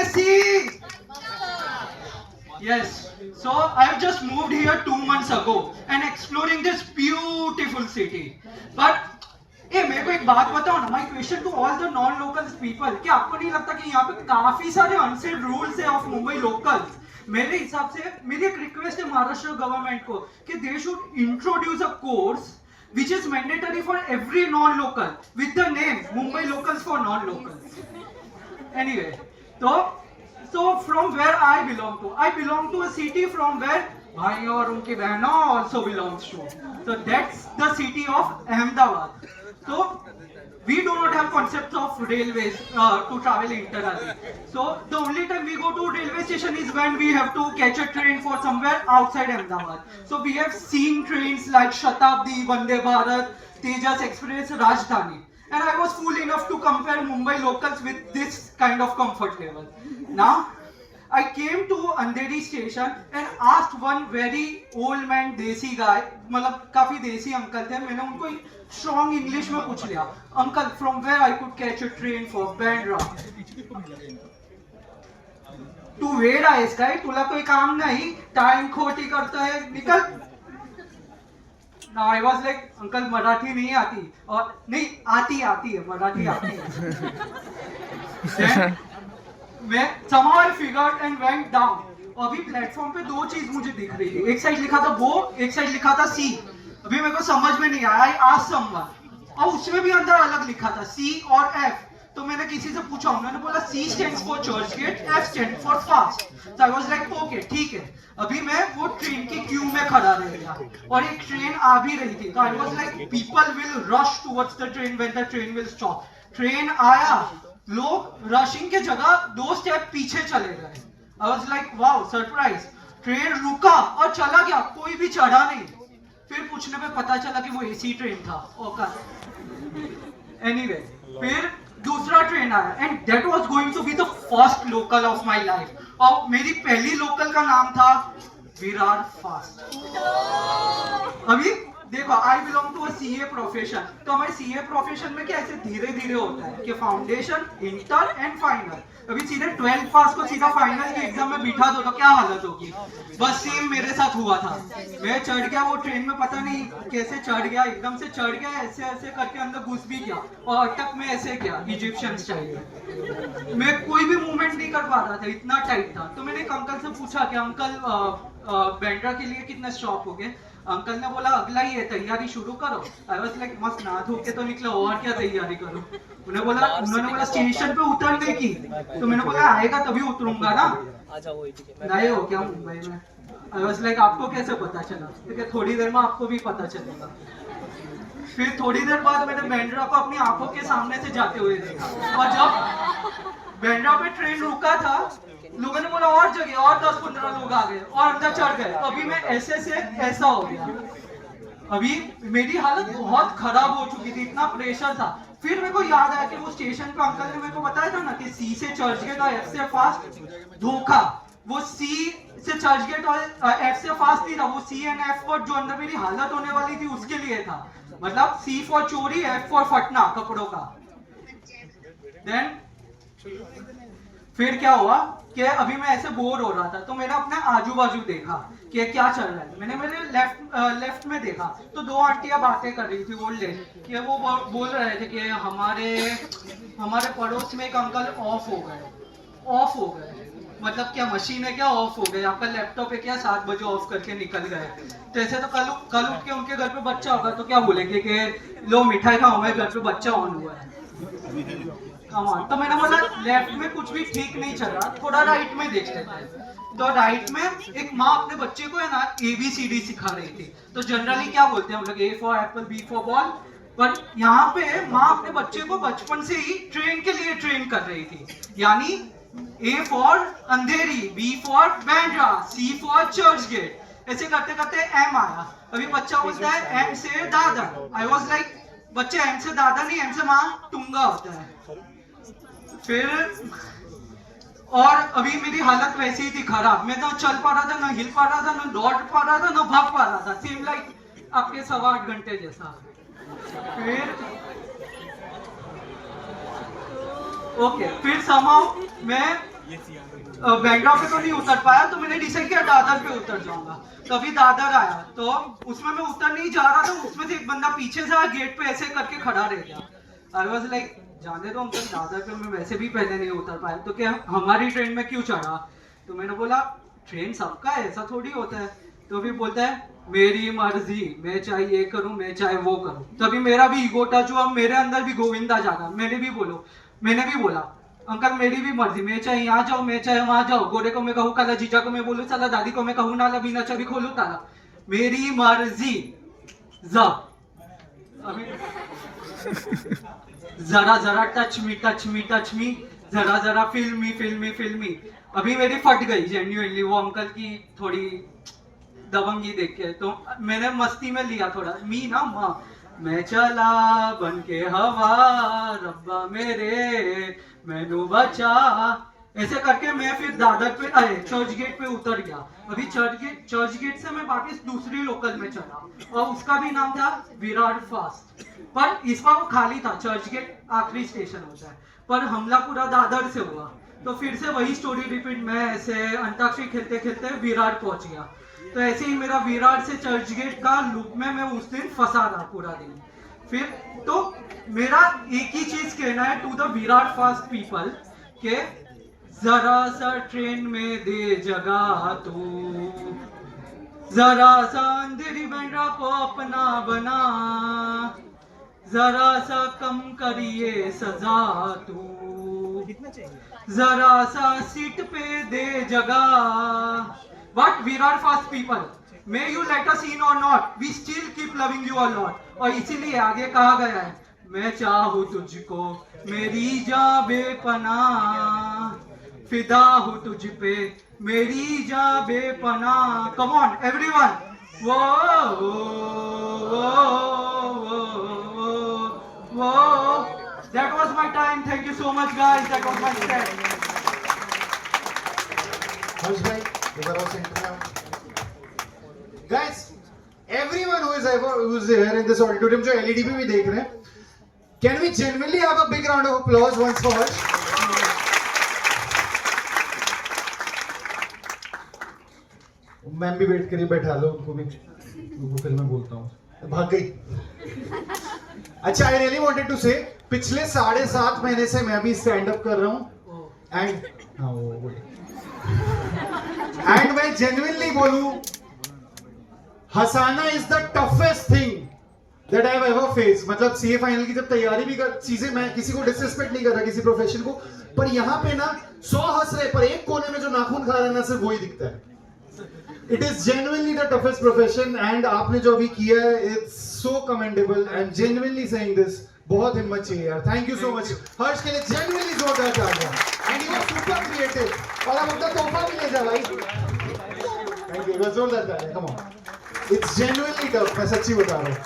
Desi! Yes. So I've just moved here 2 months ago and exploring this beautiful city. But मेरे को एक बात बताओ ना, my question to all the non local people, कि आपको नहीं लगता कि यहाँ पे काफी सारे अनसेड रूल्स है ऑफ मुंबई लोकल्स? मेरे हिसाब से मेरी एक रिक्वेस्ट है महाराष्ट्र गवर्नमेंट को कि they should introduce a course which is mandatory for every non-local with the name Mumbai Locals for Non-Locals. Anyway, so from where I belong to a city from where भाई और उनकी बहनों also belongs to. So that's the city of Ahmedabad. So we do not have concepts of railways to travel internally. So the only time we go to railway station is when we have to catch a train for somewhere outside Ahmedabad. So we have seen trains like Shatabdi, Vande Bharat, Tejas Express, Rajdhani. And I was fool enough to compare Mumbai locals with this kind of comfort level. Now, I came to Andheri station and asked one very old man, desi guy, मतलब काफी देसी uncle थे, मैंने उनको strong English में पूछ लिया, uncle from where I could catch a train for Bandra? तू वेड आहेस काय? तुला कोई काम नाही, टाइम खोटी करता है, निकल. Now I was like, uncle Marathi नहीं आती, और नहीं आती है, मराठी आती है. मैं somehow I figured and went down. अभी प्लेटफॉर्म पे दो चीज मुझे दिख रही थी, एक साइड लिखा था वो, एक साइड लिखा था सी. अभी मेरे को समझ में नहीं आया, I asked someone, और उसमें भी अंदर अलग लिखा था सी और एफ. तो मैंने किसी से पूछा, उन्होंने बोला C stands for Churchgate, F stand for fast. तो आई वाज लाइक ओके ठीक है. अभी मैं वो ट्रेन की क्यू में खड़ा रह गया और एक ट्रेन आ भी रही थी. तो I was like people will rush towards the train when the train will stop. Train आया, लोग रशिंग के जगह 2 स्टेप पीछे चले गए. I was like wow surprise. Train रुका और चला गया, कोई भी चढ़ा नहीं. फिर पूछने पे पता चला कि वो एसी ट्रेन था. ओका एनीवे, फिर दूसरा ट्रेन आया and that was going to be the first local of my life. और मेरी पहली लोकल का नाम था विरार फास्ट. अभी देखो, I belong to a CA profession. तो हमारे सीए प्रोफेशन में क्या ऐसे धीरे धीरे होता है कि फाउंडेशन, इंटर एंड फाइनल. अभी सीधे 12th पास को सीधा फाइनल के एग्जाम में बिठा दो तो क्या हालत होगी? बस सेम मेरे साथ हुआ था. मैं चढ़ गया वो ट्रेन में, पता नहीं कैसे चढ़ गया, एकदम से चढ़ गया, ऐसे ऐसे करके अंदर घुस भी गया और अटक में ऐसे गया इजिप्शियन स्टाइल. मैं कोई भी मूवमेंट नहीं कर पा रहा था, इतना टाइट था. तो मैंने एक अंकल से पूछा कि अंकल बैंड्रा के लिए कितने स्टॉप हो गए? अंकल ने बोला अगला ही है, तैयारी शुरू करो. आई वाज लाइक मस्त नहा धो के तो निकला, और क्या तैयारी करूं? उन्होंने बोला स्टेशन पे उतरने की. तो मैंने बोला आएगा तभी उतरूंगा ना, नए हो क्या मुंबई में? आई वाज लाइक आपको कैसे पता चला? क्योंकि थोड़ी देर में आपको भी पता चलेगा. फिर थोड़ी देर बाद मैंने बैंड्रा को अपनी आंखों के सामने से जाते हुए देखा. और जब बैंड्रा पे ट्रेन रुका था, लोगों ने बोला और जगह, और 10-15 लोग आ गए और अंदर चढ़ गए. अभी मैं ऐसे से ऐसा हो गया. अभी मेरी हालत बहुत खराब हो चुकी थी, इतना प्रेशर था. फिर मेरे को याद आया कि वो स्टेशन पे अंकल ने मेरे को बताया था ना कि सी से चर्च गेट और एफ से फास्ट. धोखा, वो सी से चर्च गेट और एफ से फास्ट नहीं था, वो सी एंड एफ फॉर जो अंदर मेरी हालत होने वाली थी उसके लिए था. मतलब सी फॉर चोरी, एफ फॉर फटना कपड़ों का. देन फिर क्या हुआ कि अभी मैं ऐसे बोर हो रहा था, तो मैंने अपने आजू बाजू देखा कि क्या चल रहा है. मैंने मेरे लेफ्ट में देखा तो 2 आंटियां बातें कर रही थी ओल्ड एज कि वो बोल रहे थे कि हमारे पड़ोस में एक अंकल ऑफ हो गए. मतलब क्या मशीन है क्या ऑफ हो गए? आपका लैपटॉप है क्या 7 बजे ऑफ करके निकल गए? तो ऐसे तो कल उठ के उनके घर पे बच्चा होगा तो क्या बोलेंगे कि लो मिठाई खाओ, हमारे घर पे बच्चा ऑन हुआ है. तो मैंने बोला लेफ्ट में कुछ भी ठीक नहीं चल रहा, थोड़ा राइट में देख लेते हैं. तो राइट में एक माँ अपने बच्चे को है ना ABCD सिखा रही थी. तो जनरली क्या बोलते हैं हम लोग, A for Apple, B for ball. पर यहाँ पे माँ अपने बच्चे को बचपन से ही ट्रेन के लिए ट्रेन कर रही थी. यानी A for Andheri, B for Bandra, C for Churchgate. ऐसे करते करते M आया. अभी बच्चा बोलता है M से दादा. आई वॉज लाइक बच्चे M से दादा नहीं, M से माँ टुंगा होता है. फिर और अभी मेरी हालत वैसी ही थी खराब. मैं ना चल पा रहा था, ना हिल पा रहा था, ना दौड़ पा रहा था, ना भाग पा रहा था. सेम लाइक आपके 8.25 घंटे जैसा. फिर ओके, फिर समाउ मैं बैंड्रा पे तो नहीं उतर पाया, तो मैंने डिसाइड किया दादर पे उतर जाऊंगा। तभी दादर आया, तो उसमें मैं उतर नहीं जा रहा था, उसमें से एक बंदा पीछे से गेट पे ऐसे करके खड़ा रह गया। आई वाज लाइक जाने दो अंकल, दादर पे मैं वैसे भी पहले नहीं उतर पाया, तो क्या हमारी ट्रेन में क्यों चढ़ा? तो मैंने बोला ट्रेन सबका है, ऐसा थोड़ी होता है। तो भी बोलता है मेरी मर्जी, मैं चाहे ये करूं, मैं चाहे वो करूं। तभी मेरा भी ईगो टच हुआ, मेरे अंदर भी गोविंदा जागा। मैंने भी बोला अंकल मेरी भी मर्जी, मैं चाहे यहाँ जाऊँ, मैं चाहे वहां जाऊँ, गोरे को मैं कहूँ काला, जीजा को मैं बोलूँ साला, दादी को मैं कहूँ नाला, बिना चाबी खोलूं ताला, मेरी मर्जी। अभी जरा जरा टच मी, जरा जरा फिल्मी। अभी मेरी फट गई जेन्युइनली वो अंकल की थोड़ी दबंगी देख के, तो मैंने मस्ती में लिया थोड़ा मी ना माँ, मैं चला बन के हवा, रब्बा मेरे मैनू बचा, ऐसे करके मैं फिर दादर पे आए, चर्च गेट पे उतर गया। अभी चर्च गेट से मैं वापस दूसरी लोकल में चला, और उसका भी नाम था विरार फास्ट, पर इस बार वो खाली था। चर्च गेट आखिरी स्टेशन होता है, पर हमला पूरा दादर से हुआ। तो फिर से वही स्टोरी रिपीट, मैं ऐसे अंताक्षरी खेलते खेलते विरार पहुंच गया। तो ऐसे ही मेरा विरार से चर्च गेट का लूप में मैं उस दिन फंसा रहा पूरा दिन। फिर तो मेरा एक ही चीज कहना है to the Virar fast people के जरा सा ट्रेन में दे जगह तू, जरा सा अंधेरी बैंड्रा को अपना बना, जरा सा कम करिए सजा तू, जरा सा सीट पे दे जगह। But Virar fast people, may you let us in or not, we still keep loving you a lot. और इसीलिए आगे कहा गया है, मैं चाहूँ तुझको मेरी जान बेपनाह, फिदा हूँ तुझ पे मेरी जान बेपनाह। Come on, everyone. Whoa, whoa. That was my time. Thank you so much, guys. That was my set. Guys, everyone who's here in this auditorium, जो LED पे भी देख रहे हैं, can we genuinely have a big round of applause once for us? Ma'am भी wait करिए, बैठा लो उनको भी, उनको फिर मैं बोलता हूँ। भाग गई। अच्छा, I really wanted to say, पिछले 7.5 महीने से मैं भी स्टैंड अप कर रहा हूँ, एंड हाँ वो बोले, एंड मैं जेन्युइनली बोलूं, हंसाना is the toughest thing that I have ever face. मतलब सीए फाइनल की जब तैयारी भी कर चीजें, मैं किसी को डिसरिस्पेक्ट नहीं कर रहा, किसी प्रोफेशन को, पर यहाँ पे ना 100 हंस रहे, पर एक कोने में जो नाखून खा रहा है ना, सिर्फ वही दिखता है। It is genuinely the toughest profession, and आपने जो अभी किया है, it's so commendable. I am genuinely saying this, बहुत हिम्मत चाहिए यार। Thank you so much Harsh के लिए, जेन्युइनली जोरदार तालियां, and you are super creative. और अब अपना तोहफा भी ले जा भाई। थैंक यू, जोरदार तालियां, come on. It's genuinely tough, मैं सच्ची बता रहा हूँ।